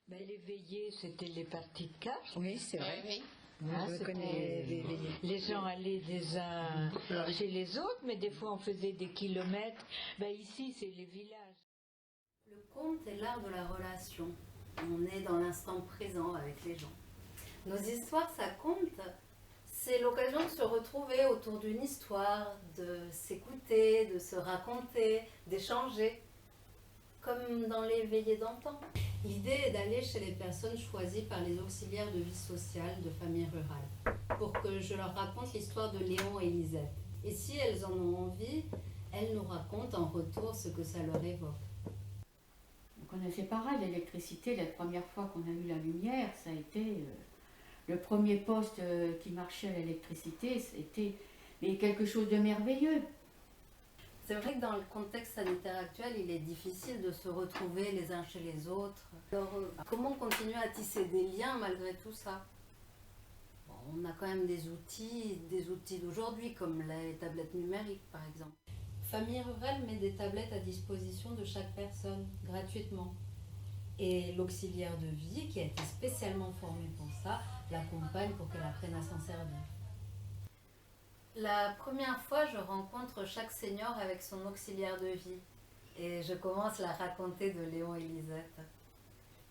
Ben, les veillées, c'était les parties de cartes. Oui, c'est vrai. Oui. Hein, Je connais les veillées. les gens allaient des uns chez les autres, mais des fois on faisait des kilomètres. Ben, ici, c'est les villages. Le conte est l'art de la relation. On est dans l'instant présent avec les gens. Nos histoires, ça compte. C'est l'occasion de se retrouver autour d'une histoire, de s'écouter, de se raconter, d'échanger, comme dans les veillées d'antan. L'idée est d'aller chez les personnes choisies par les auxiliaires de vie sociale de familles rurales, pour que je leur raconte l'histoire de Léon et Lisette. Et si elles en ont envie, elles nous racontent en retour ce que ça leur évoque. Donc on a fait pareil, l'électricité, la première fois qu'on a eu la lumière, ça a été le premier poste qui marchait à l'électricité, c'était quelque chose de merveilleux. C'est vrai que dans le contexte sanitaire actuel, il est difficile de se retrouver les uns chez les autres. Alors, comment continuer à tisser des liens malgré tout ça? Bon, on a quand même des outils d'aujourd'hui, comme les tablettes numériques par exemple. Famille Rurale met des tablettes à disposition de chaque personne, gratuitement. Et l'auxiliaire de vie, qui a été spécialement formé pour ça, l'accompagne pour qu'elle apprenne à s'en servir. La première fois, je rencontre chaque senior avec son auxiliaire de vie. Et je commence la raconter de Léon et Lisette.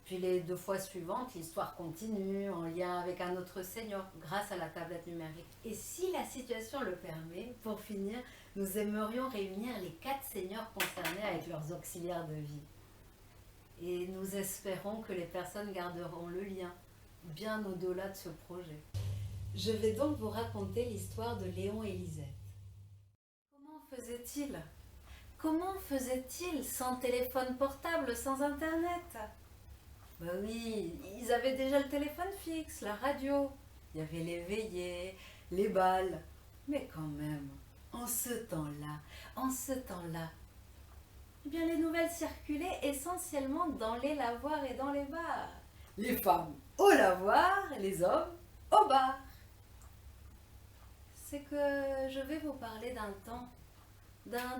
Puis les 2 fois suivantes, l'histoire continue en lien avec un autre senior, grâce à la tablette numérique. Et si la situation le permet, pour finir, nous aimerions réunir les 4 seniors concernés avec leurs auxiliaires de vie. Et nous espérons que les personnes garderont le lien, bien au-delà de ce projet. Je vais donc vous raconter l'histoire de Léon et Lisette. Comment faisaient-ils? Comment faisaient-ils sans téléphone portable, sans internet? Ben oui, ils avaient déjà le téléphone fixe, la radio. Il y avait les veillées, les balles. Mais quand même, en ce temps-là, eh bien les nouvelles circulaient essentiellement dans les lavoirs et dans les bars. Les femmes au lavoir, les hommes au bar. C'est que je vais vous parler d'un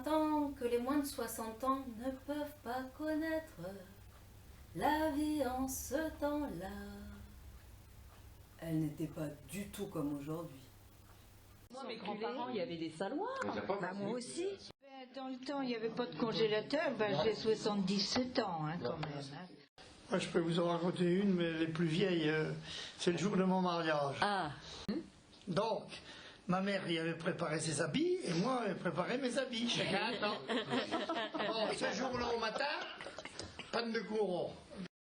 temps que les moins de 60 ans ne peuvent pas connaître. La vie en ce temps-là, elle n'était pas du tout comme aujourd'hui. Moi, mes grands-parents, il y avait des saloirs. Bah, moi aussi. Ben, dans le temps, il n'y avait pas de congélateur. Ben, j'ai 77 ans quand même. Hein. Moi, je peux vous en raconter une, mais les plus vieilles, c'est le jour de mon mariage. Ah. Donc, ma mère y avait préparé ses habits, et moi, j'avais préparé mes habits, chacun un temps. Bon, ce jour-là au matin, panne de courant.